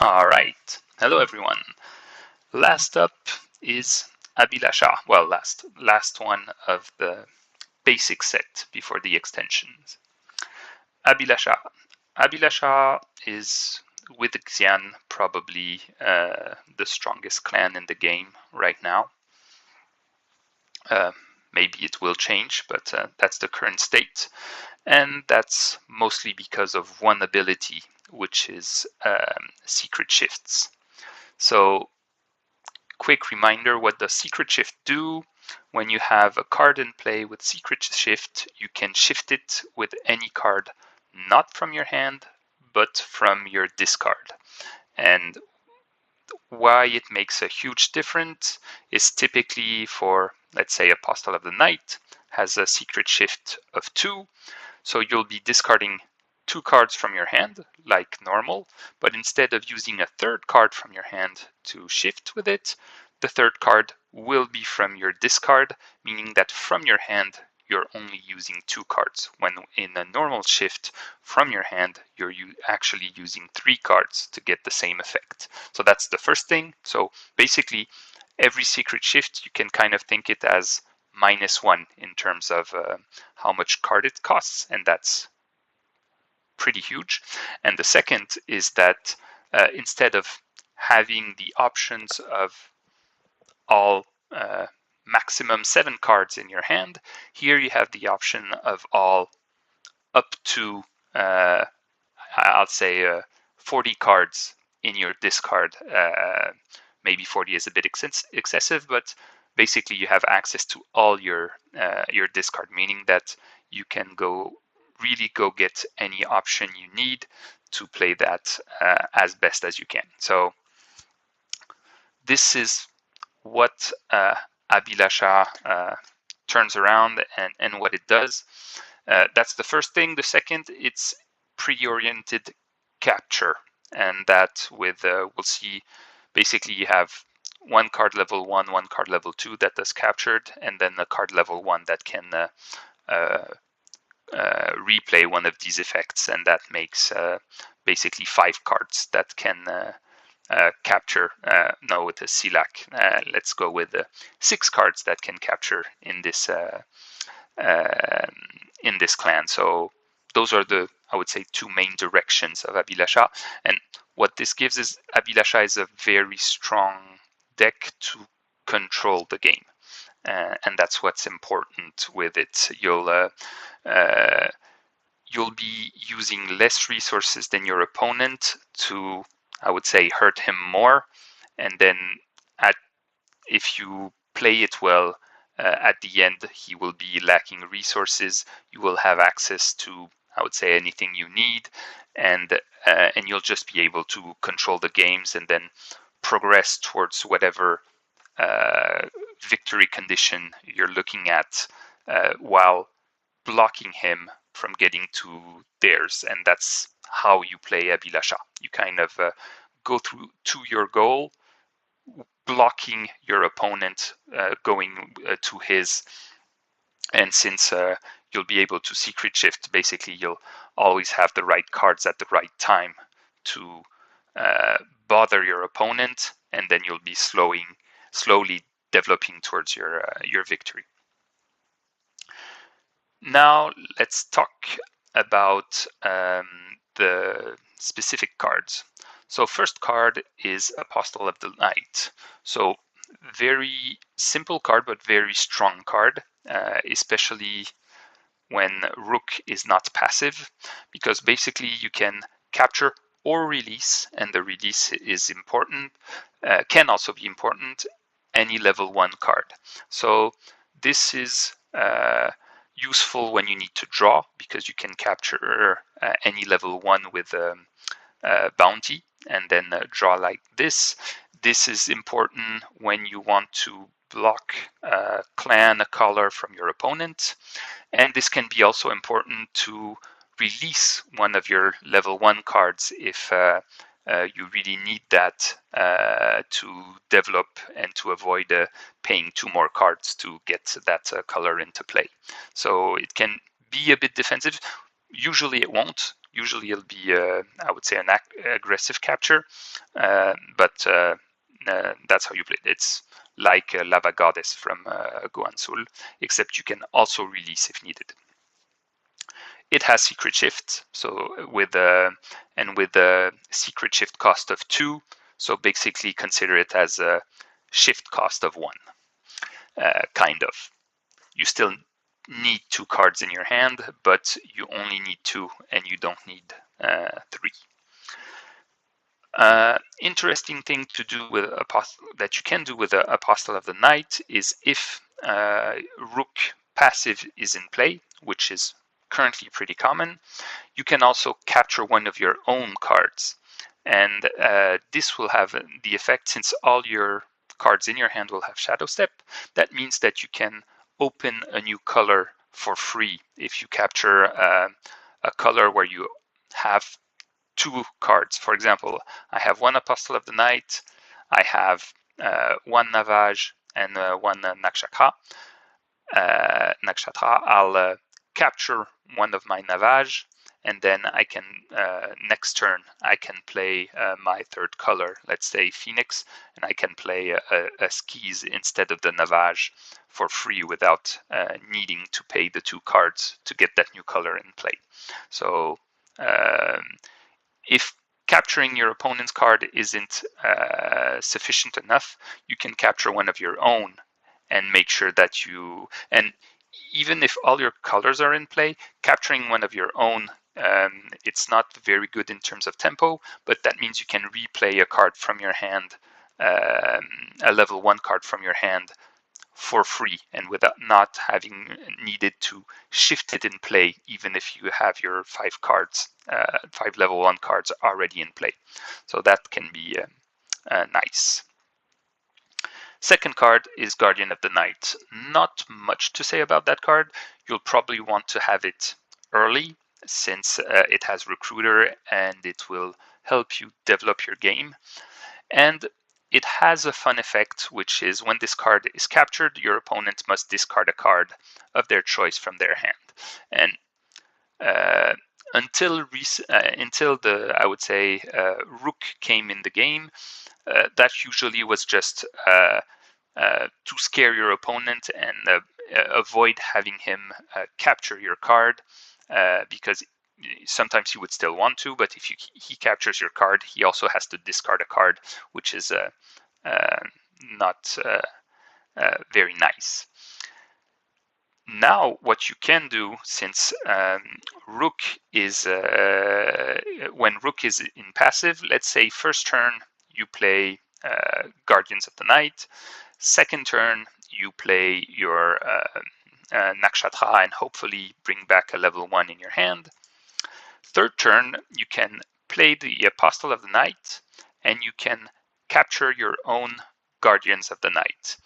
All right. Hello, everyone. Last up is Abhilasha. Well, last one of the basic set before the extensions. Abhilasha. Abhilasha is, with Xian, probably the strongest clan in the game right now. Maybe it will change, but that's the current state. And that's mostly because of one ability, which is secret shifts. So quick reminder, what does secret shift do? When you have a card in play with secret shift, you can shift it with any card, not from your hand, but from your discard. And why it makes a huge difference is typically for, let's say, Apostle of the Night has a secret shift of 2, so you'll be discarding 2 cards from your hand, like normal, but instead of using a third card from your hand to shift with it, the third card will be from your discard, meaning that from your hand, you're only using 2 cards, when in a normal shift from your hand, you're actually using 3 cards to get the same effect. So that's the first thing. So basically, every secret shift, you can kind of think it as -1 in terms of how much card it costs, and that's pretty huge. And the second is that instead of having the options of all maximum 7 cards in your hand, here you have the option of all up to, I'll say, 40 cards in your discard. Maybe 40 is a bit excessive, but basically you have access to all your discard, meaning that you can really go get any option you need to play that as best as you can. So this is what Abhilasha turns around and what it does. That's the first thing. The second, it's pre-oriented capture, and that with we'll see. Basically, you have one card level 1, one card level 2 that does captured, and then a card level 1 that can replay one of these effects, and that makes basically 5 cards that can capture. No, with the Silak, let's go with 6 cards that can capture in this clan. So those are the, I would say, 2 main directions of Abhilasha. And what this gives is Abhilasha is a very strong deck to control the game. And that's what's important with it. You'll be using less resources than your opponent to, I would say, hurt him more. And then if you play it well, at the end, he will be lacking resources. You will have access to, I would say, anything you need, and you'll just be able to control the games and then progress towards whatever victory condition you're looking at, while blocking him from getting to theirs. And that's how you play Abhilasha. You kind of go through to your goal, blocking your opponent going to his. And since you'll be able to secret shift, basically you'll always have the right cards at the right time to bother your opponent, and then you'll be slowly developing towards your victory. Now let's talk about the specific cards. So first card is Apostle of the Night. So very simple card, but very strong card, especially when Rook is not passive, because basically you can capture or release, and the release is important, can also be important, any level 1 card. So this is useful when you need to draw, because you can capture any level 1 with bounty and then draw like this. This is important when you want to block a clan, a color from your opponent, and this can be also important to release one of your level 1 cards if you really need that to develop and to avoid paying 2 more cards to get that color into play. So it can be a bit defensive. Usually it won't. Usually it'll be, I would say, an aggressive capture, but that's how you play it. It's like Lava Goddess from Goansul, except you can also release if needed. It has secret shift, so with a secret shift cost of 2, so basically consider it as a shift cost of 1, kind of. You still need 2 cards in your hand, but you only need 2 and you don't need 3. Interesting thing to do with that you can do with Apostle of the Night is if Rook passive is in play, which is currently pretty common, you can also capture one of your own cards. And this will have the effect, since all your cards in your hand will have Shadow Step, that means that you can open a new color for free if you capture a color where you have 2 cards. For example, I have 1 Apostle of the Night, I have 1 Navage and 1 Nakshatra. I'll capture one of my Navage, and then I can, next turn, I can play my 3rd color, let's say Phoenix, and I can play a Skis instead of the Navage for free without needing to pay the 2 cards to get that new color in play. So if capturing your opponent's card isn't sufficient enough, you can capture one of your own and make sure that you, and even if all your colors are in play, capturing one of your own, it's not very good in terms of tempo, but that means you can replay a card from your hand, a level 1 card from your hand for free, and without not having needed to shift it in play, even if you have your 5 cards, 5 level 1 cards already in play. So that can be nice. Second card is Guardian of the Night. Not much to say about that card. You'll probably want to have it early, since it has Recruiter and it will help you develop your game. And it has a fun effect, which is when this card is captured, your opponent must discard a card of their choice from their hand. And until the, I would say, Rook came in the game, that usually was just to scare your opponent and avoid having him capture your card, because sometimes he would still want to, but if he captures your card, he also has to discard a card, which is not very nice. Now, what you can do, since Rook is when Rook is in passive, let's say first turn you play Guardians of the Night, second turn you play your Nakshatra and hopefully bring back a level 1 in your hand. Third turn, you can play the Apostle of the Night, and you can capture your own Guardians of the Night.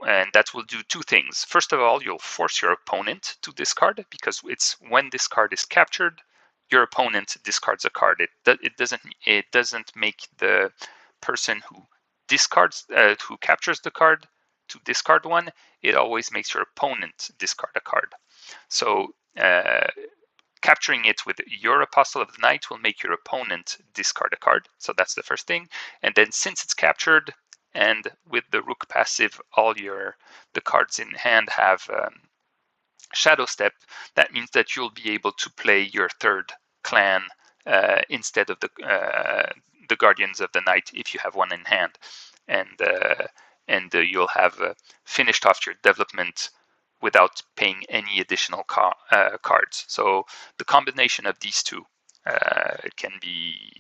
And that will do 2 things. First of all, you'll force your opponent to discard, because it's when this card is captured, your opponent discards a card. It doesn't make the person who discards, who captures the card, to discard one. It always makes your opponent discard a card. So capturing it with your Apostle of the Night will make your opponent discard a card. So that's the first thing. And then since it's captured, and with the Rook passive, all the cards in hand have Shadow Step, that means that you'll be able to play your 3rd clan instead of the Guardians of the Night if you have one in hand. And you'll have finished off your development without paying any additional cards. So the combination of these 2 can be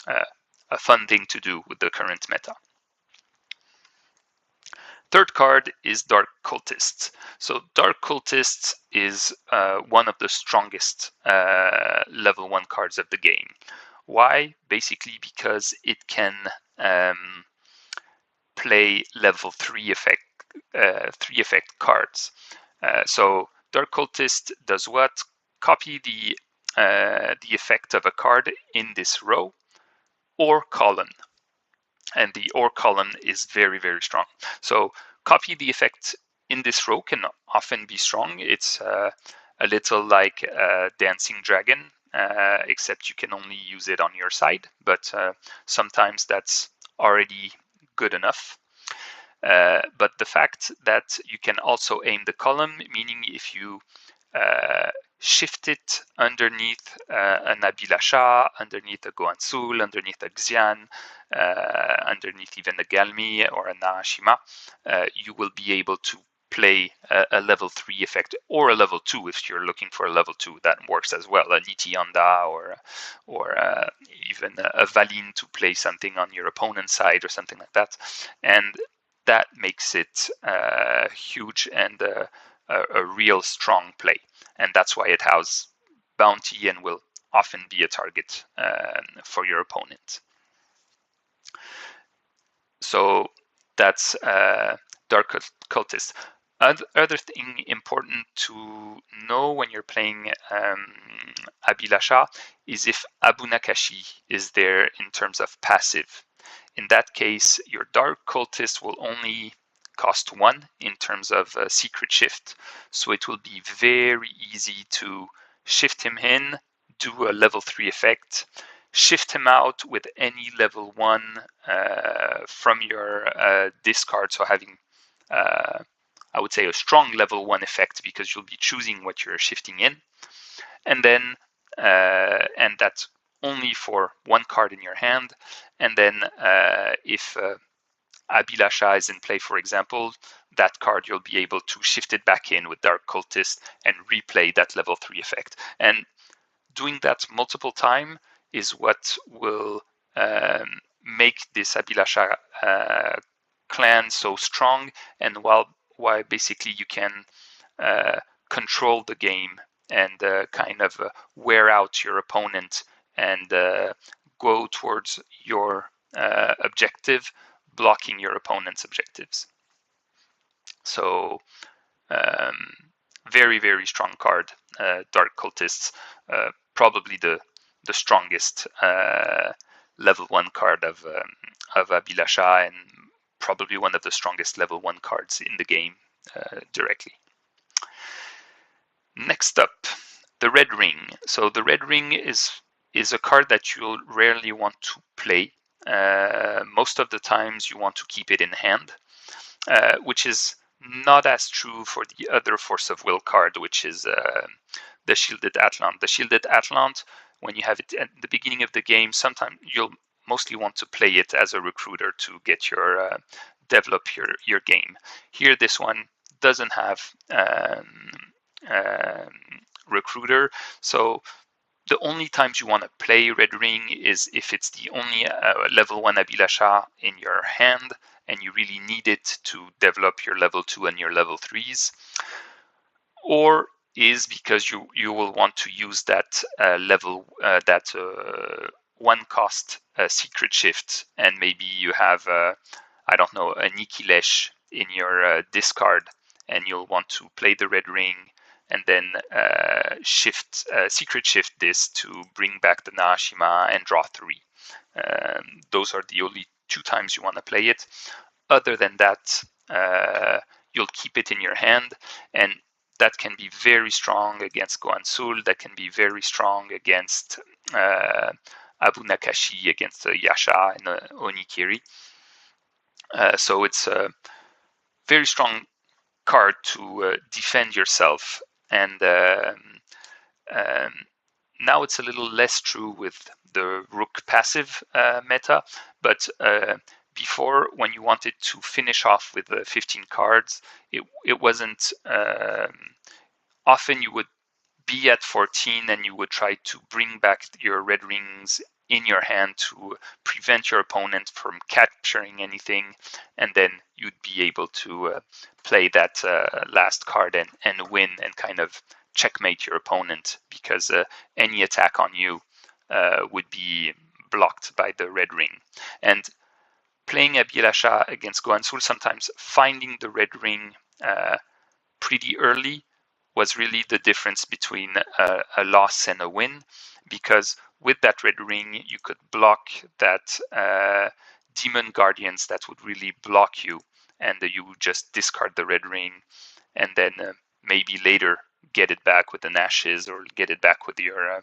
a fun thing to do with the current meta. Third card is Dark Cultist. So Dark Cultist is one of the strongest level 1 cards of the game. Why? Basically because it can play level 3 effect cards. So Dark Cultist does what? Copy the effect of a card in this row or column. And the or column is very, very strong. So copy the effect in this row can often be strong. It's a little like Dancing Dragon, except you can only use it on your side, but sometimes that's already good enough. But the fact that you can also aim the column, meaning if you shift it underneath an Abhilasha, underneath a Goansul, underneath a Xian, underneath even a Galmi or a Nahashima, you will be able to play a level 3 effect, or a level 2 if you're looking for a level 2. That works as well, a Nityananda or even a Valin to play something on your opponent's side or something like that. And that makes it huge and a real strong play. And that's why it has bounty and will often be a target for your opponent. So that's Dark Cultist. Other thing important to know when you're playing Abhilasha is if Abu Nakashi is there in terms of passive. In that case, your Dark Cultist will only cost 1 in terms of secret shift. So it will be very easy to shift him in, do a level 3 effect, shift him out with any level 1 from your discard. So having, I would say, a strong level 1 effect because you'll be choosing what you're shifting in. And then, and that's only for 1 card in your hand. And then if Abhilasha is in play, for example, that card you'll be able to shift it back in with Dark Cultist and replay that level 3 effect. And doing that multiple times is what will make this Abhilasha clan so strong, and why basically you can control the game and kind of wear out your opponent and go towards your objective, blocking your opponent's objectives. So very, very strong card, Dark Cultists, probably the strongest level 1 card of Abhilasha, and probably one of the strongest level 1 cards in the game directly. Next up, the Red Ring. So the Red Ring is a card that you'll rarely want to play. Most of the times you want to keep it in hand, which is not as true for the other Force of Will card, which is the Shielded Atlant. The Shielded Atlant, when you have it at the beginning of the game, sometimes you'll mostly want to play it as a recruiter to get your develop your game. Here, this one doesn't have recruiter, so the only times you want to play Red Ring is if it's the only level 1 Abhilasha in your hand and you really need it to develop your level 2 and your level 3s, or is because you will want to use that that 1 cost secret shift, and maybe you have I don't know, a Nikilesh in your discard, and you'll want to play the Red Ring and then secret shift this to bring back the Nahashima and draw 3. Those are the only 2 times you want to play it. Other than that, you'll keep it in your hand, and that can be very strong against Goansul, that can be very strong against Abu Nakashi, against Yasha and Onikiri. So it's a very strong card to defend yourself. And now it's a little less true with the Rook passive meta, but before, when you wanted to finish off with 15 cards, it wasn't often you would be at 14 and you would try to bring back your red rings in your hand to prevent your opponent from capturing anything, and then you'd be able to play that last card and win and kind of checkmate your opponent, because any attack on you would be blocked by the red ring. And playing Abhilasha against Goansul, sometimes finding the red ring pretty early was really the difference between a loss and a win, because with that red ring you could block that demon guardians that would really block you, and you would just discard the red ring, and then maybe later get it back with the Nashes or get it back with your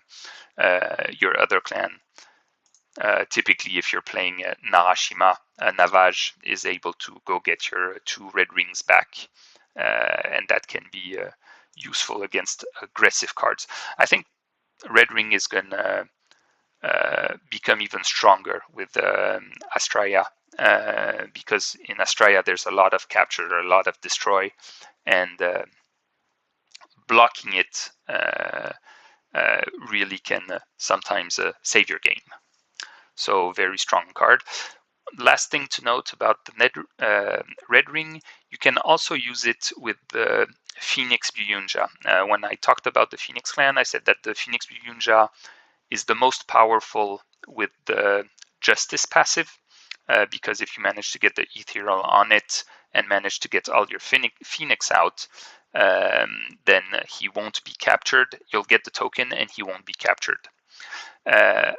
other clan. Typically, if you're playing Narashima, Navaj is able to go get your 2 red rings back, and that can be useful against aggressive cards. I think red ring is going to become even stronger with Astraea, because in Astraea there's a lot of capture, a lot of destroy, and blocking it really can sometimes save your game. So very strong card. Last thing to note about the red ring, you can also use it with the Phoenix Byunja. When I talked about the Phoenix clan, I said that the Phoenix Byunja is the most powerful with the Justice passive, because if you manage to get the Ethereal on it and manage to get all your Phoenix out, then he won't be captured. You'll get the token and he won't be captured.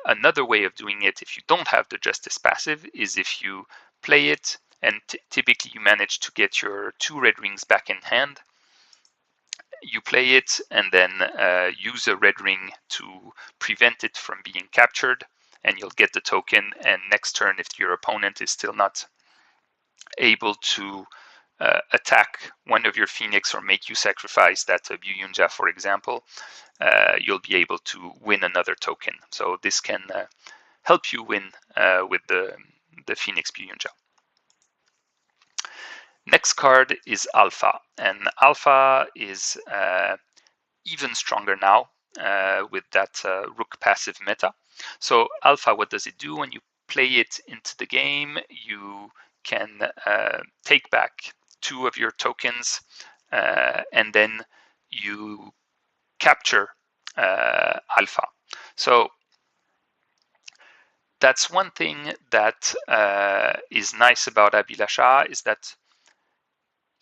Another way of doing it, if you don't have the Justice passive, is if you play it and typically you manage to get your 2 red rings back in hand. You play it and then use a red ring to prevent it from being captured, and you'll get the token. And next turn, if your opponent is still not able to attack one of your Phoenix or make you sacrifice that Byunja, for example, you'll be able to win another token. So this can help you win with the Phoenix Byunja. Next card is Alpha, and Alpha is even stronger now with that Rook passive meta. So Alpha, what does it do? When you play it into the game, you can take back 2 of your tokens, and then you capture Alpha. So that's one thing that is nice about Abhilasha, is that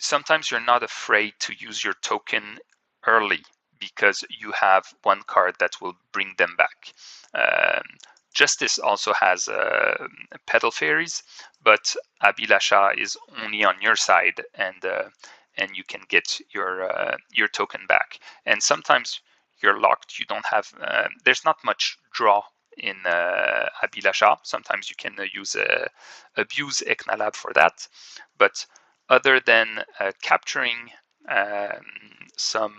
sometimes you're not afraid to use your token early because you have 1 card that will bring them back. Justice also has Petal Fairies, but Abhilasha is only on your side, and you can get your token back. And sometimes you're locked. You don't have. There's not much draw in Abhilasha. Sometimes you can abuse Eknalab for that, but other than capturing some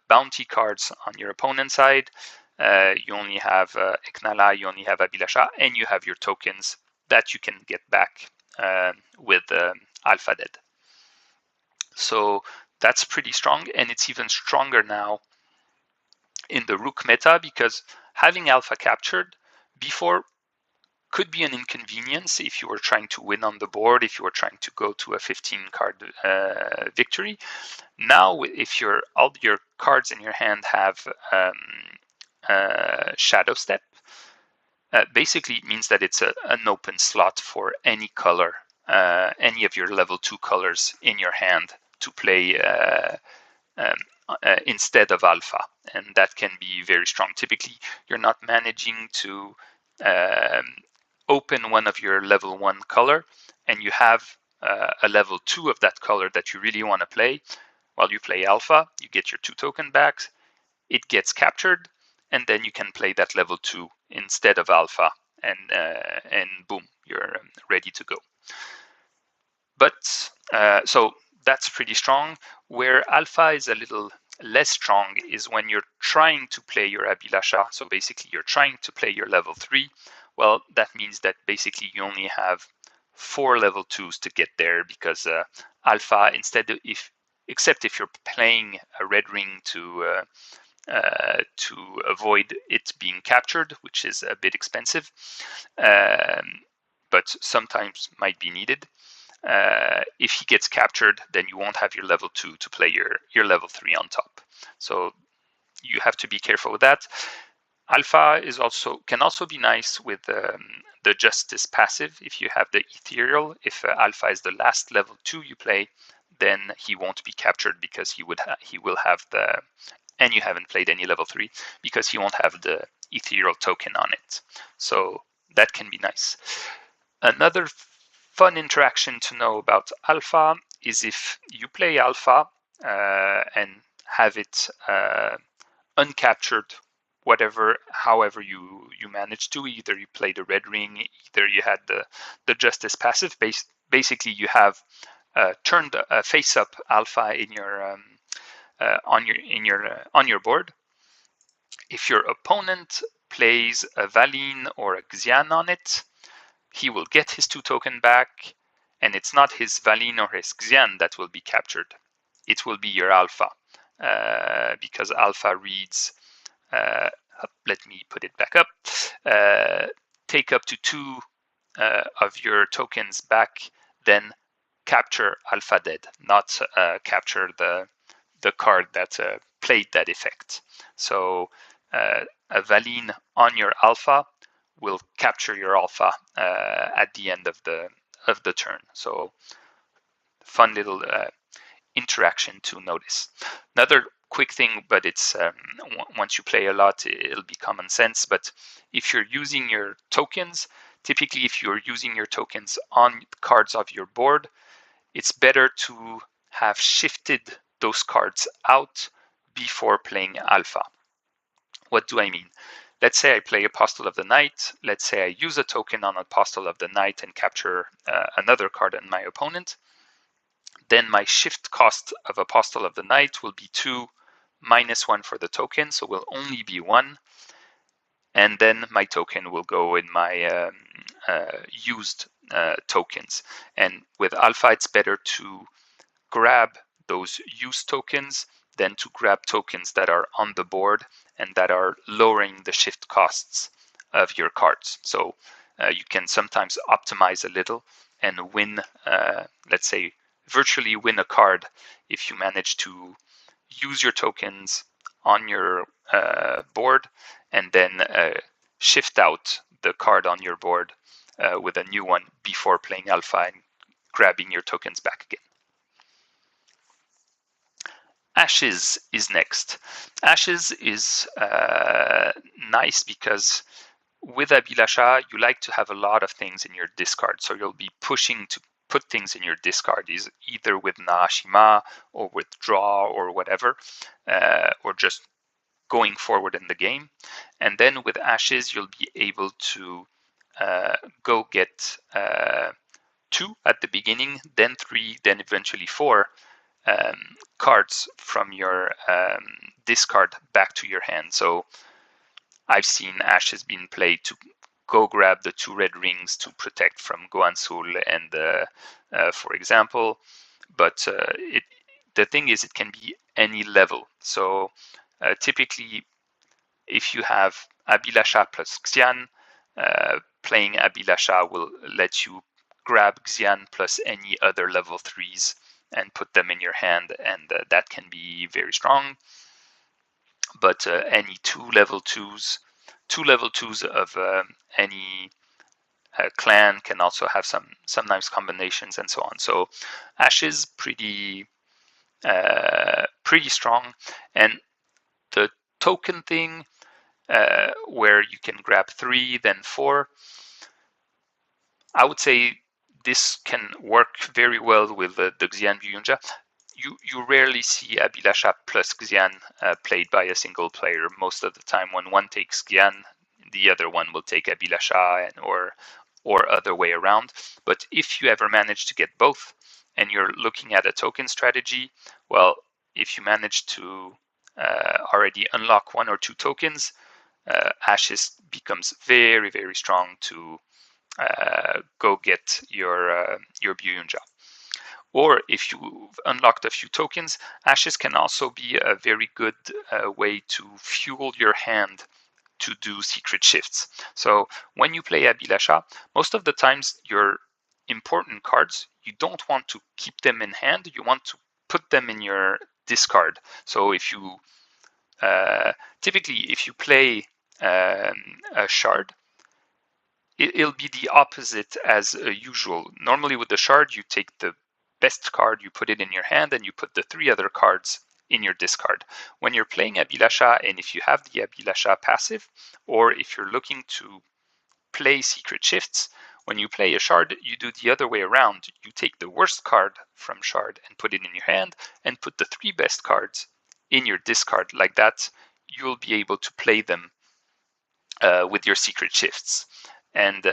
bounty cards on your opponent's side, you only have Eknala, you only have Abhilasha, and you have your tokens that you can get back with Alpha Dead. So that's pretty strong, and it's even stronger now in the Rook meta, because having Alpha captured before could be an inconvenience if you were trying to win on the board, if you were trying to go to a 15-card victory. Now, if all your cards in your hand have Shadow Step, basically it means that it's an open slot for any color, any of your level 2 colors in your hand to play instead of Alpha, and that can be very strong. Typically, you're not managing to open one of your level 1 color, and you have a level 2 of that color that you really want to play. While you play Alpha, you get your 2 token back, it gets captured, and then you can play that level 2 instead of Alpha, and boom, you're ready to go. But so that's pretty strong. Where Alpha is a little less strong is when you're trying to play your Abhilasha. So basically you're trying to play your level 3. Well, that means that basically you only have 4 level 2s to get there, because Alpha, except if you're playing a red ring to avoid it being captured, which is a bit expensive, but sometimes might be needed. If he gets captured, then you won't have your level 2 to play your level 3 on top. So you have to be careful with that. Alpha can also be nice with the Justice passive. If you have the Ethereal, if Alpha is the last level 2 you play, then he won't be captured, because he will have and you haven't played any level 3, because he won't have the Ethereal token on it. So that can be nice. Another fun interaction to know about Alpha is if you play Alpha and have it uncaptured, however you manage to. Either you play the red ring, either you had the justice passive. Basically, you have turned a face-up alpha in your on your board. If your opponent plays a Valine or a Xian on it, he will get his 2 token back, and it's not his Valine or his Xian that will be captured. It will be your alpha, because alpha reads, let me put it back up, take up to 2 of your tokens back, then capture alpha dead, not capture the card that played that effect. So a Valine on your alpha will capture your alpha at the end of the turn. So fun little interaction to notice. Another quick thing, but it's once you play a lot, it'll be common sense. But if you're using your tokens, typically if you're using your tokens on cards of your board, it's better to have shifted those cards out before playing alpha. What do I mean? Let's say I play Apostle of the Night. Let's say I use a token on Apostle of the Night and capture another card on my opponent. Then my shift cost of Apostle of the Night will be 2 -1 for the token, so will only be 1. And then my token will go in my used tokens. And with alpha, it's better to grab those used tokens than to grab tokens that are on the board and that are lowering the shift costs of your cards. So you can sometimes optimize a little and win, let's say, virtually win a card if you manage to use your tokens on your board and then shift out the card on your board with a new one before playing alpha and grabbing your tokens back again. Ashes is next. Ashes is nice because with Abhilasha, you like to have a lot of things in your discard. So you'll be pushing to put things in your discard, is either with Naashima or with draw or whatever, or just going forward in the game. And then with Ashes, you'll be able to go get 2 at the beginning, then 3, then eventually 4 cards from your discard back to your hand. So I've seen Ashes being played to go grab the 2 red rings to protect from Goansul and for example, but the thing is it can be any level. So typically if you have Abhilasha plus Xian, playing Abhilasha will let you grab Xian plus any other level 3s and put them in your hand, and that can be very strong. But any 2 level 2s of any clan can also have some nice combinations and so on. So Ashes pretty strong, and the token thing where you can grab 3 then 4, I would say this can work very well with the Xian Byunja. You rarely see Abhilasha plus Xian played by a single player. Most of the time when one takes Xian, the other one will take Abhilasha or other way around. But if you ever manage to get both and you're looking at a token strategy, well, if you manage to already unlock 1 or 2 tokens, Ashes becomes very, very strong to go get your Byunja. Or if you've unlocked a few tokens, Ashes can also be a very good way to fuel your hand to do secret shifts. So when you play Abhilasha, most of the times your important cards, you don't want to keep them in hand, you want to put them in your discard. So if you typically if you play a shard, it'll be the opposite as usual. Normally with the shard, you take the best card, you put it in your hand, and you put the 3 other cards in your discard. When you're playing Abhilasha, and if you have the Abhilasha passive, or if you're looking to play secret shifts, when you play a shard, you do the other way around. You take the worst card from shard and put it in your hand, and put the 3 best cards in your discard like that, you'll be able to play them with your secret shifts. And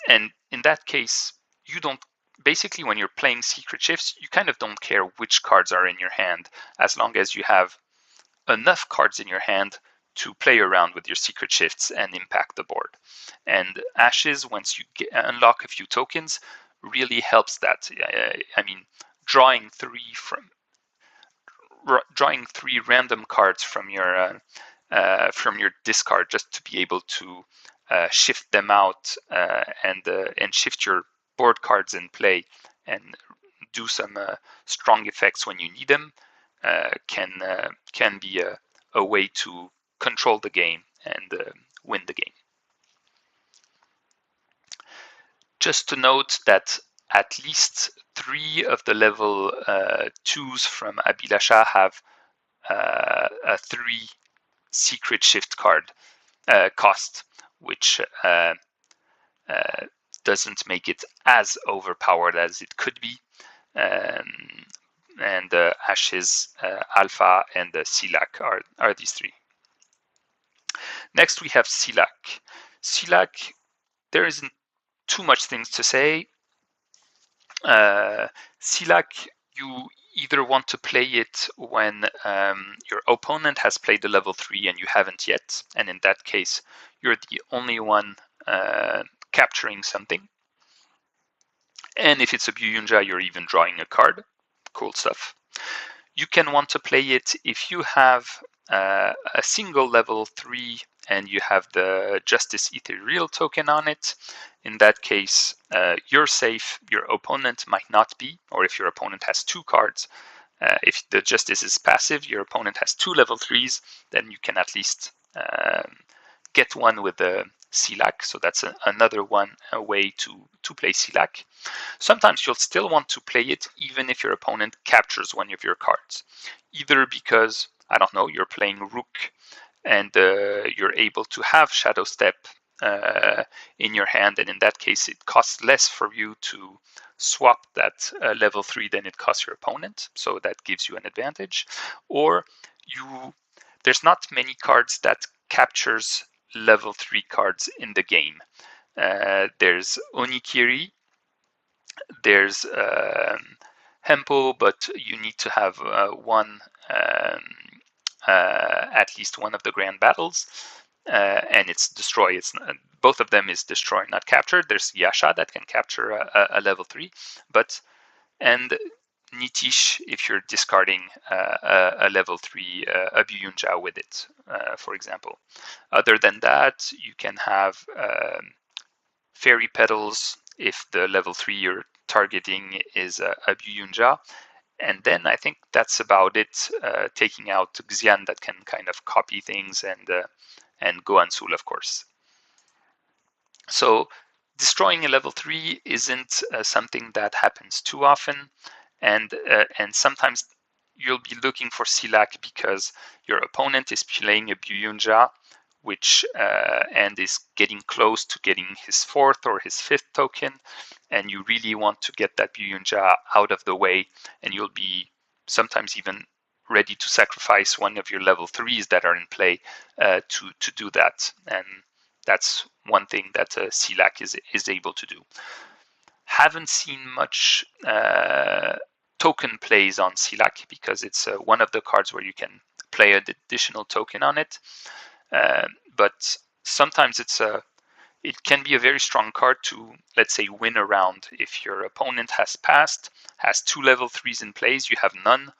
in that case, you don't, basically when you're playing secret shifts, you kind of don't care which cards are in your hand, as long as you have enough cards in your hand to play around with your secret shifts and impact the board. And Ashes, once you unlock a few tokens, really helps that. I mean, drawing three random cards from your discard just to be able to shift them out and shift your board cards in play and do some strong effects when you need them can be a way to control the game and win the game. Just to note that at least 3 of the level 2s from Abhilasha have a 3 secret shift card cost, which doesn't make it as overpowered as it could be. And Ashes, Alpha, and Silak are these 3. Next we have Silak. Silak, there isn't too much things to say. Silak, you either want to play it when your opponent has played a level 3 and you haven't yet, and in that case you're the only one capturing something. And if it's a Byunja, you're even drawing a card. Cool stuff. You can want to play it if you have a single level 3 and you have the Justice Ethereal token on it. In that case, you're safe, your opponent might not be, or if your opponent has 2 cards, if the Justice is passive, your opponent has 2 level 3s, then you can at least get one with the Silak, so that's another a way to play Silak. Sometimes you'll still want to play it even if your opponent captures one of your cards, either because, I don't know, you're playing Rook and you're able to have Shadow Step in your hand, and in that case it costs less for you to swap that level 3 than it costs your opponent, so that gives you an advantage. Or there's not many cards that captures level 3 cards in the game. There's Onikiri, there's Hempo, but you need to have at least one of the grand battles, and it's destroy. Both of them is destroy, not captured. There's Yasha that can capture a level 3, and Nitish if you're discarding a level 3 Abhyunja with it, for example. Other than that, you can have Fairy Petals if the level 3 you're targeting is Abhyunja. And then I think that's about it, taking out Xian that can kind of copy things, and Goansul, of course. So destroying a level 3 isn't something that happens too often, and sometimes you'll be looking for Silak because your opponent is playing a Byunja, which and is getting close to getting his 4th or his 5th token, and you really want to get that Byunja out of the way, and you'll be sometimes even ready to sacrifice one of your level 3s that are in play to do that. And that's one thing that Silak is able to do. Haven't seen much token plays on Silak because it's one of the cards where you can play an additional token on it. But sometimes it can be a very strong card to, let's say, win a round. If your opponent has passed, has 2 level 3s in plays, you have none.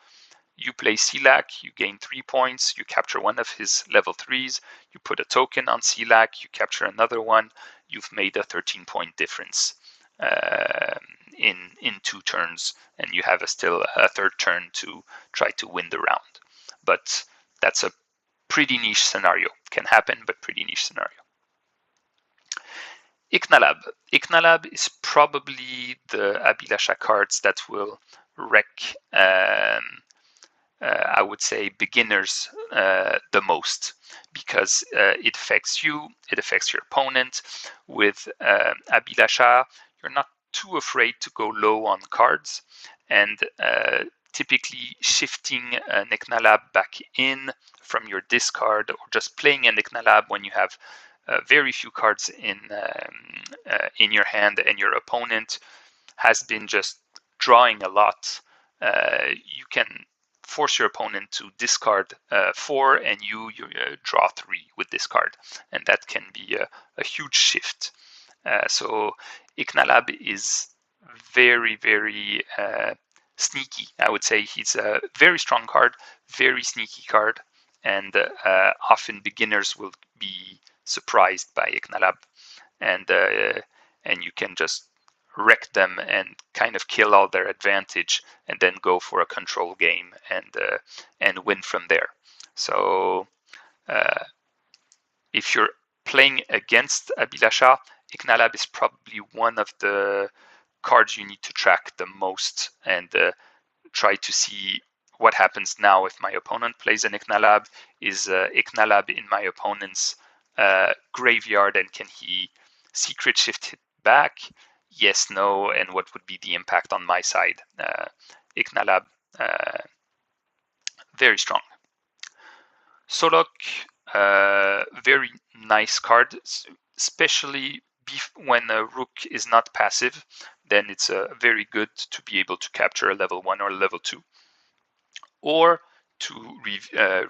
You play Silak, you gain 3 points, you capture one of his level 3s, you put a token on Silak, you capture another one, you've made a 13-point difference in 2 turns, and you have still a 3rd turn to try to win the round. But that's a pretty niche scenario. Can happen, but pretty niche scenario. Iknalab. Iknalab is probably the Abhilasha cards that will wreck I would say beginners the most, because it affects you, it affects your opponent. With Abhilasha, you're not too afraid to go low on cards, and typically shifting an Eknalab back in from your discard, or just playing an Eknalab when you have very few cards in your hand and your opponent has been just drawing a lot, you can force your opponent to discard 4 and you draw 3 with this card, and that can be a huge shift. So Iknalab is very, very sneaky. I would say he's a very strong card, very sneaky card, and often beginners will be surprised by Iknalab, and you can just wreck them and kind of kill all their advantage, and then go for a control game and win from there. So if you're playing against Abhilasha, Iknalab is probably one of the cards you need to track the most, and try to see what happens now if my opponent plays an Iknalab. Is Iknalab in my opponent's graveyard, and can he secret shift it back? Yes, no, and what would be the impact on my side? Iknalab, very strong. Solok, very nice card, especially when a rook is not passive. Then it's very good to be able to capture a level 1 or level 2, or to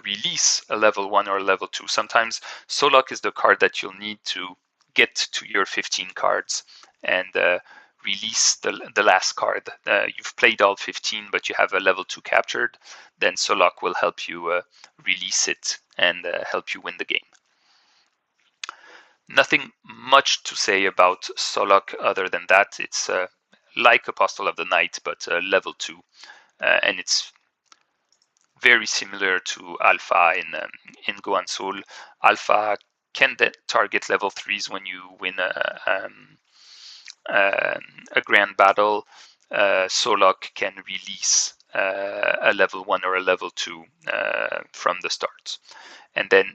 release a level 1 or level 2. Sometimes Solok is the card that you'll need to get to your 15 cards and release the last card. You've played all 15, but you have a level 2 captured. Then Solok will help you release it and help you win the game. Nothing much to say about Solok other than that. It's like Apostle of the Night, but level 2, and it's very similar to Alpha in Go and Soul. Alpha can target level 3s when you win a grand battle. Solok can release a level 1 or a level 2 from the start. And then,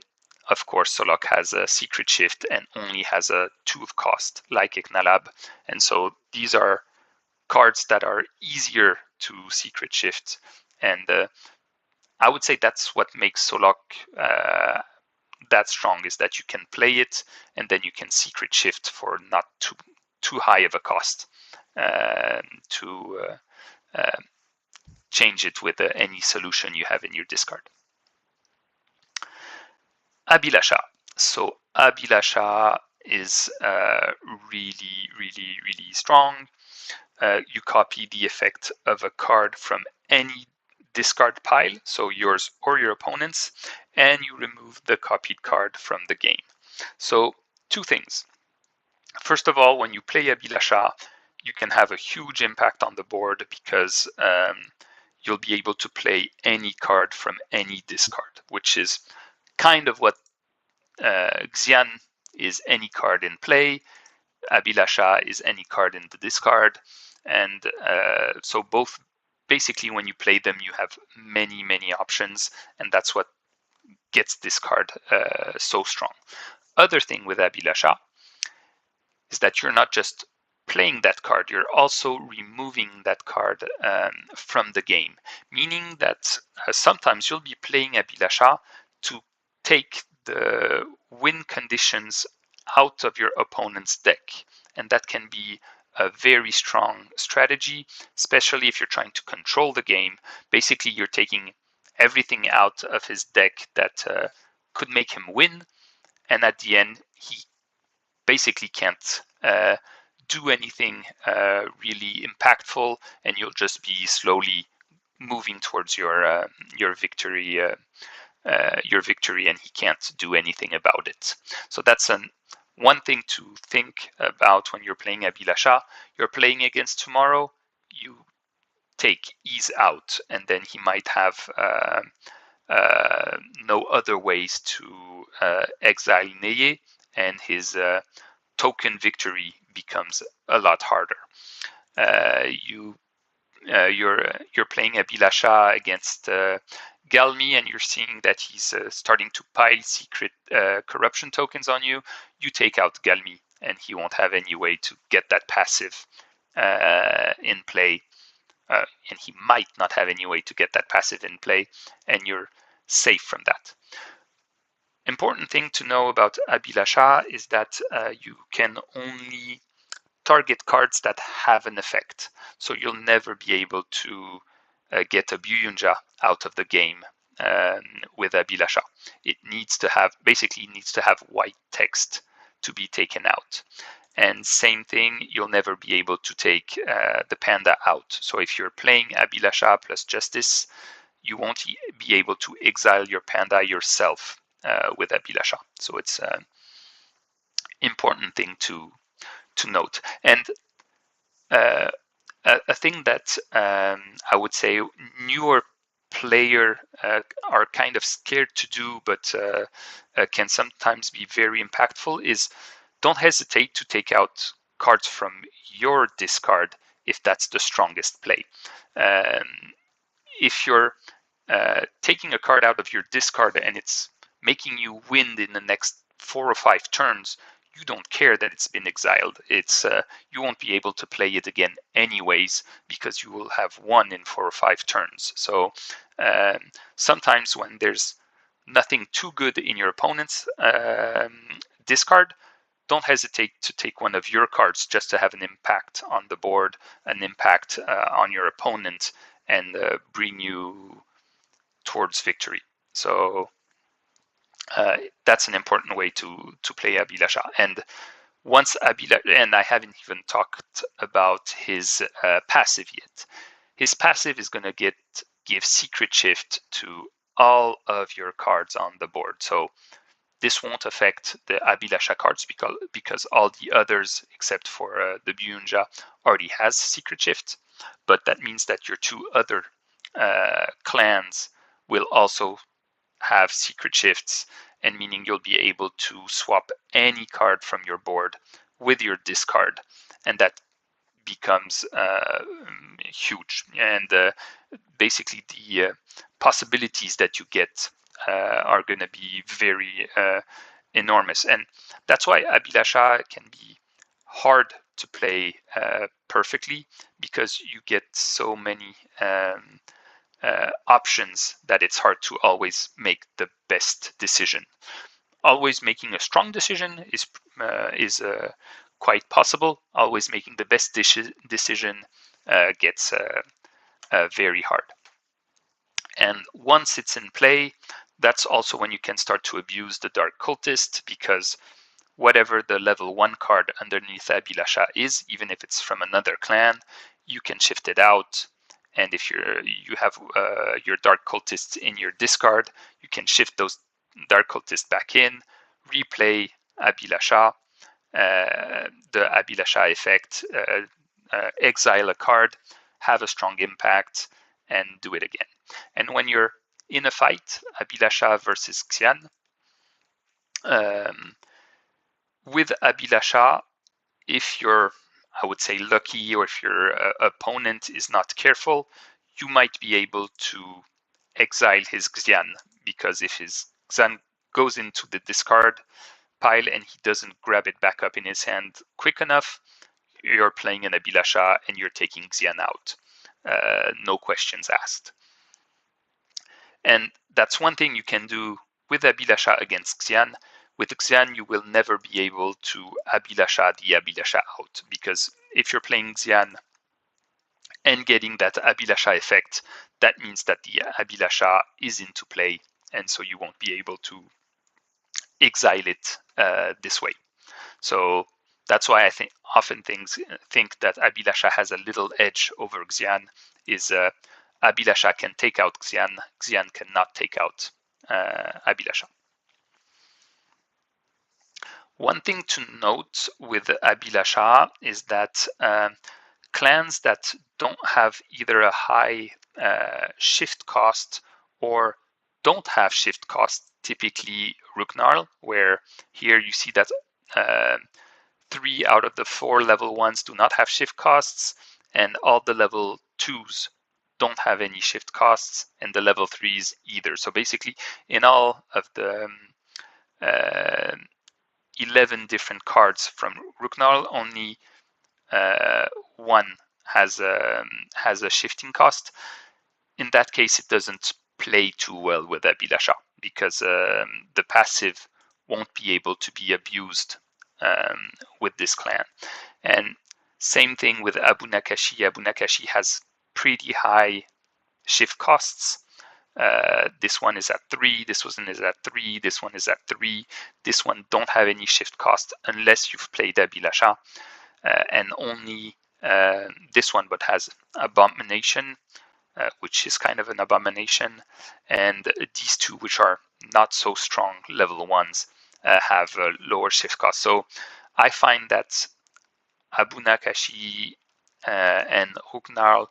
of course, Solok has a secret shift and only has a 2 of cost, like Iknalab. And so these are cards that are easier to secret shift. And I would say that's what makes Solok that strong, is that you can play it and then you can secret shift for not too high of a cost to change it with any solution you have in your discard. Abhilasha. So Abhilasha is really, really, really strong. You copy the effect of a card from any discard pile, so yours or your opponent's, and you remove the copied card from the game. So 2 things. First of all, when you play Abhilasha, you can have a huge impact on the board, because you'll be able to play any card from any discard, which is kind of what Xian is, any card in play. Abhilasha is any card in the discard. And so both, basically when you play them, you have many, many options, and that's what gets this card so strong. Other thing with Abhilasha is that you're not just playing that card, you're also removing that card from the game, meaning that sometimes you'll be playing Abhilasha to take the win conditions out of your opponent's deck, and that can be a very strong strategy, especially if you're trying to control the game. Basically, you're taking everything out of his deck that could make him win, and at the end, he basically can't do anything really impactful, and you'll just be slowly moving towards your victory. Your victory, and he can't do anything about it. So that's one thing to think about when you're playing Abhilasha. You're playing against tomorrow, you take ease out, and then he might have no other ways to exile Neye, and his token victory becomes a lot harder. You're playing Abhilasha against Galmi, and you're seeing that he's starting to pile secret corruption tokens on you. You take out Galmi, and he won't have any way to get that passive in play. and he might not have any way to get that passive in play, and you're safe from that. Important thing to know about Abhilasha is that you can only target cards that have an effect. So you'll never be able to get a Byunja out of the game with Abhilasha. It needs to have white text to be taken out. And same thing, you'll never be able to take the panda out. So if you're playing Abhilasha plus Justice, you won't be able to exile your panda yourself with Abhilasha. So it's an important thing to note. And a thing that I would say newer player are kind of scared to do, but can sometimes be very impactful, is don't hesitate to take out cards from your discard if that's the strongest play. If you're taking a card out of your discard and it's making you win in the next 4 or 5 turns, you don't care that it's been exiled. It's you won't be able to play it again anyways because you will have won in 4 or 5 turns. So sometimes when there's nothing too good in your opponent's discard, don't hesitate to take one of your cards just to have an impact on the board, an impact on your opponent, and bring you towards victory. So that's an important way to play Abhilasha. And once Abhilasha, and I haven't even talked about his passive yet. His passive is going to give secret shift to all of your cards on the board. So this won't affect the Abhilasha cards because all the others, except for the Byunja, already has secret shift. But that means that your 2 other clans will also have secret shifts, and meaning you'll be able to swap any card from your board with your discard, and that becomes huge. And basically the possibilities that you get are going to be very enormous, and that's why Abhilasha can be hard to play perfectly, because you get so many options that it's hard to always make the best decision. Always making a strong decision is quite possible. Always making the best decision gets very hard. And once it's in play, that's also when you can start to abuse the Dark Cultist, because whatever the level 1 card underneath Abhilasha is, even if it's from another clan, you can shift it out. And if you have your Dark Cultists in your discard, you can shift those Dark Cultists back in, replay Abhilasha, the Abhilasha effect, exile a card, have a strong impact, and do it again. And when you're in a fight, Abhilasha versus Xian, with Abhilasha, if you're, I would say, lucky, or if your opponent is not careful, you might be able to exile his Xian, because if his Xian goes into the discard pile and he doesn't grab it back up in his hand quick enough, you're playing an Abhilasha and you're taking Xian out. No questions asked. And that's one thing you can do with Abhilasha against Xian. With Xian, you will never be able to Abhilasha the Abhilasha out, because if you're playing Xian and getting that Abhilasha effect, that means that the Abhilasha is into play, and so you won't be able to exile it this way. So that's why I often think that Abhilasha has a little edge over Xian, is Abhilasha can take out Xian, Xian cannot take out Abhilasha. One thing to note with Abhilasha is that clans that don't have either a high shift cost or don't have shift cost, typically Ruknarl, where here you see that 3 out of the 4 level 1s do not have shift costs, and all the level 2s don't have any shift costs, and the level 3s either. So basically, in all of the 11 different cards from Ruknarl, only 1 has a shifting cost. In that case, it doesn't play too well with Abhilasha because the passive won't be able to be abused with this clan. And same thing with Abu Nakashi. Abu Nakashi has pretty high shift costs. This one is at 3, this one is at 3, this one is at 3. This one don't have any shift cost unless you've played Abhilasha, and only this one but has Abomination, which is kind of an abomination, and these two, which are not so strong level ones, have a lower shift cost. So I find that Abu Nakashi and Ruknarl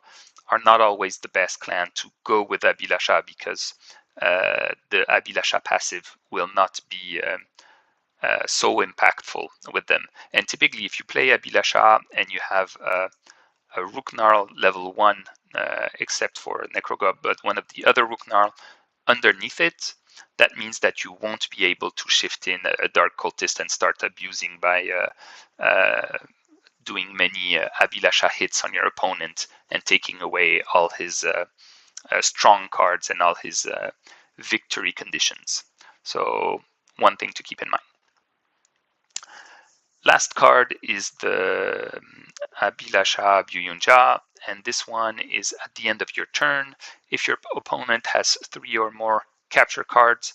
are not always the best clan to go with Abhilasha because the Abhilasha passive will not be so impactful with them. And typically, if you play Abhilasha and you have a Ruknarl level 1, except for Necrogob, but one of the other Ruknarl underneath it, that means that you won't be able to shift in a Dark Cultist and start abusing by doing many Abhilasha hits on your opponent and taking away all his strong cards and all his victory conditions. So one thing to keep in mind. Last card is the Abhilasha Byuyunja, and this one is at the end of your turn. If your opponent has 3 or more capture cards,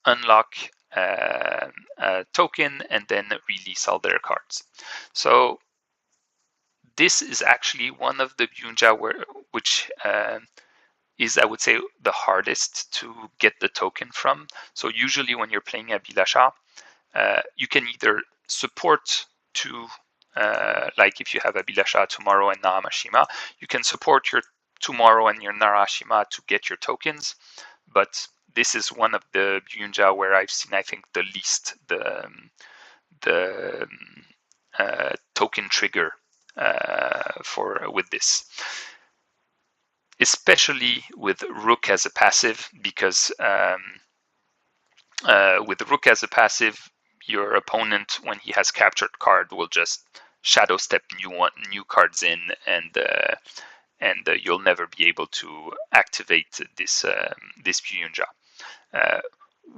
unlock a token and then release all their cards. So this is actually one of the Byunja which is, I would say, the hardest to get the token from. So usually when you're playing Abhilasha, you can either support to, like if you have Abhilasha tomorrow and Naramashima, you can support your tomorrow and your Narashima to get your tokens, but this is one of the Byunja where I've seen, I think, the least the token trigger with this, especially with Rook as a passive, because with Rook as a passive, your opponent, when he has captured card, will just shadow step new cards in, and you'll never be able to activate this Byunja.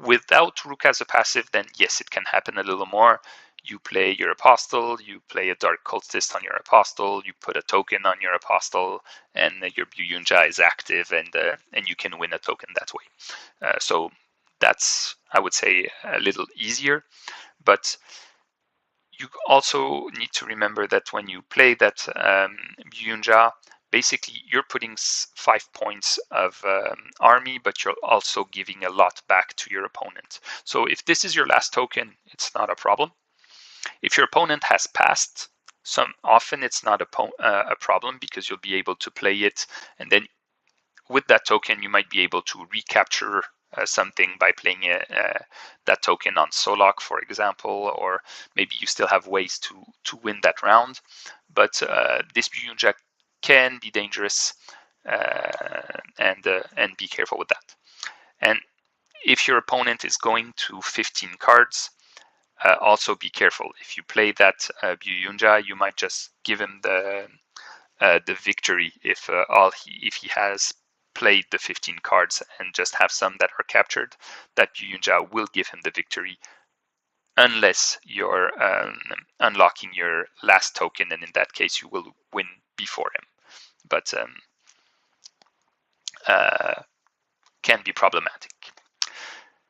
Without Rook as a passive, then yes, it can happen a little more. You play your Apostle, you play a Dark Cultist on your Apostle, you put a token on your Apostle, and your Byunja is active, and you can win a token that way. So that's, I would say, a little easier. But you also need to remember that when you play that Byunja, basically you're putting 5 points of army, but you're also giving a lot back to your opponent. So if this is your last token, it's not a problem. If your opponent has passed, often it's not a problem, because you'll be able to play it, and then with that token you might be able to recapture something by playing that token on Solok, for example, or maybe you still have ways to win that round. But this Byunja can be dangerous, and be careful with that. And if your opponent is going to 15 cards, also be careful. If you play that Byunja, you might just give him the victory if he has played the 15 cards and just have some that are captured. That Byunja will give him the victory, unless you're unlocking your last token, and in that case you will win before him. But can be problematic.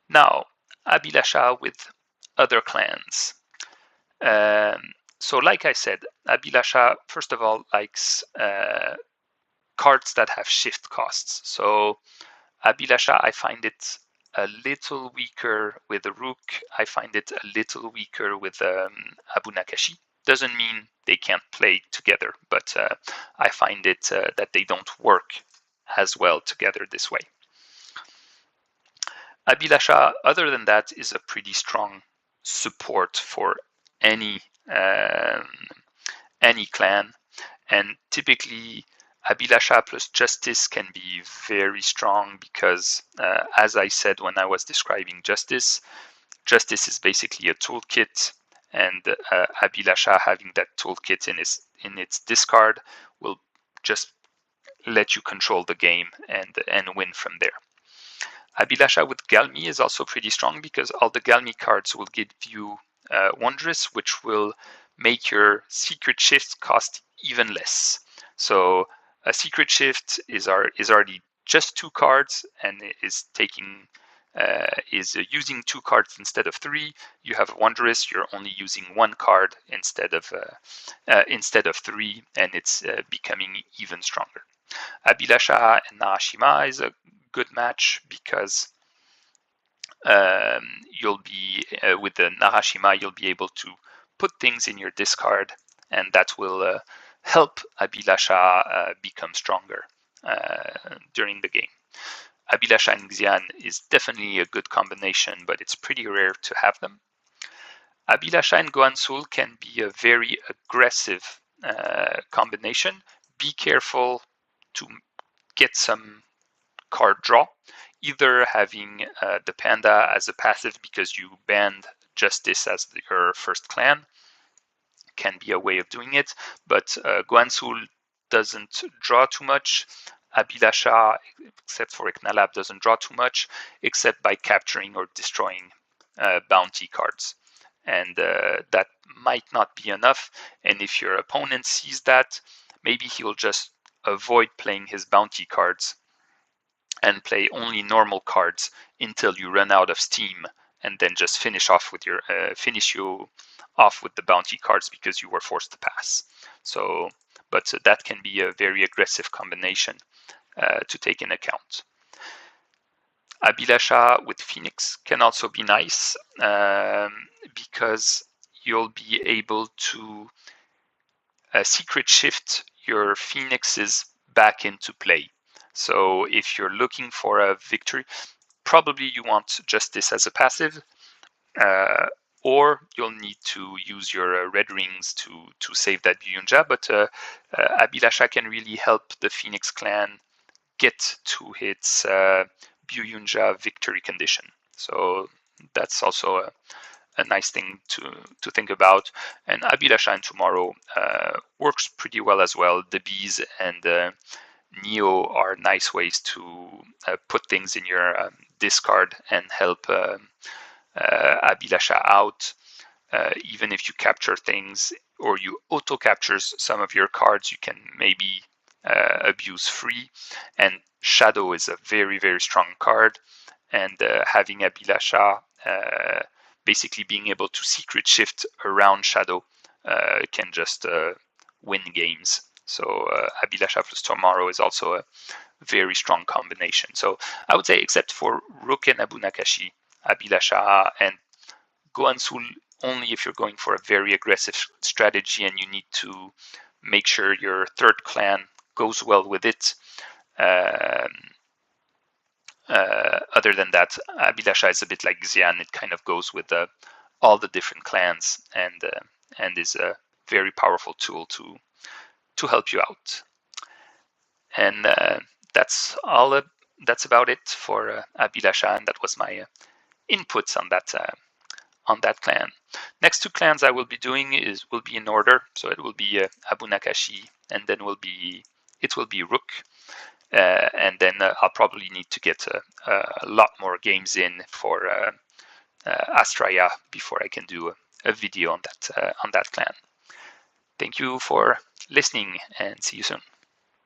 Now, Abhilasha with other clans. So like I said, Abhilasha, first of all, likes cards that have shift costs. So Abhilasha, I find it a little weaker with the Rook. I find it a little weaker with Abu Nakashi. Doesn't mean they can't play together, but I find it that they don't work as well together this way. Abhilasha, other than that, is a pretty strong support for any clan, and typically Abhilasha plus Justice can be very strong because, as I said when I was describing Justice is basically a toolkit, and Abhilasha having that toolkit in its discard will just let you control the game and win from there. Abhilasha with Galmi is also pretty strong because all the Galmi cards will give you Wondrous, which will make your Secret Shift cost even less. So a Secret Shift is already just 2 cards and is using 2 cards instead of 3. You have Wondrous, you're only using 1 card instead of 3, and it's becoming even stronger. Abhilasha and Narashima is a good match because you'll be with the Narashima, you'll be able to put things in your discard, and that will help Abhilasha become stronger during the game. Abhilasha and Xian is definitely a good combination, but it's pretty rare to have them. Abhilasha and Goansul can be a very aggressive combination. Be careful to get some card draw, either having the Panda as a passive because you banned Justice as your first clan can be a way of doing it, but Goansul doesn't draw too much. Abhilasha, except for Eknalab, doesn't draw too much, except by capturing or destroying bounty cards. And that might not be enough. And if your opponent sees that, maybe he'll just avoid playing his bounty cards and play only normal cards until you run out of steam, and then just finish you off with the bounty cards because you were forced to pass. So, but that can be a very aggressive combination to take in account. Abhilasha with Phoenix can also be nice because you'll be able to secret shift your Phoenixes back into play. So if you're looking for a victory, probably you want Justice as a passive, or you'll need to use your red rings to save that Byunja. But Abhilasha can really help the Phoenix clan get to its Byunja victory condition. So that's also a nice thing to think about. And Abhilasha and Tomorrow works pretty well as well. The bees and Neo are nice ways to put things in your discard and help Abhilasha out. Even if you capture things or you auto captures some of your cards, you can maybe abuse free. And Shadow is a very, very strong card. And having Abhilasha basically being able to secret shift around Shadow can just win games. So Abhilasha plus Tomorrow is also a very strong combination. So I would say, except for Rook and Abu Nakashi, Abhilasha and Goansul only if you're going for a very aggressive strategy and you need to make sure your third clan goes well with it. Other than that, Abhilasha is a bit like Xian. It kind of goes with all the different clans and is a very powerful tool to help you out. And that's all. That's about it for Abhilasha, and that was my inputs on that clan. Next 2 clans I will be doing will be in order. So it will be Abu Nakashi, and then it will be Rook. And then I'll probably need to get a lot more games in for Astraya before I can do a video on that clan. Thank you for listening, and see you soon.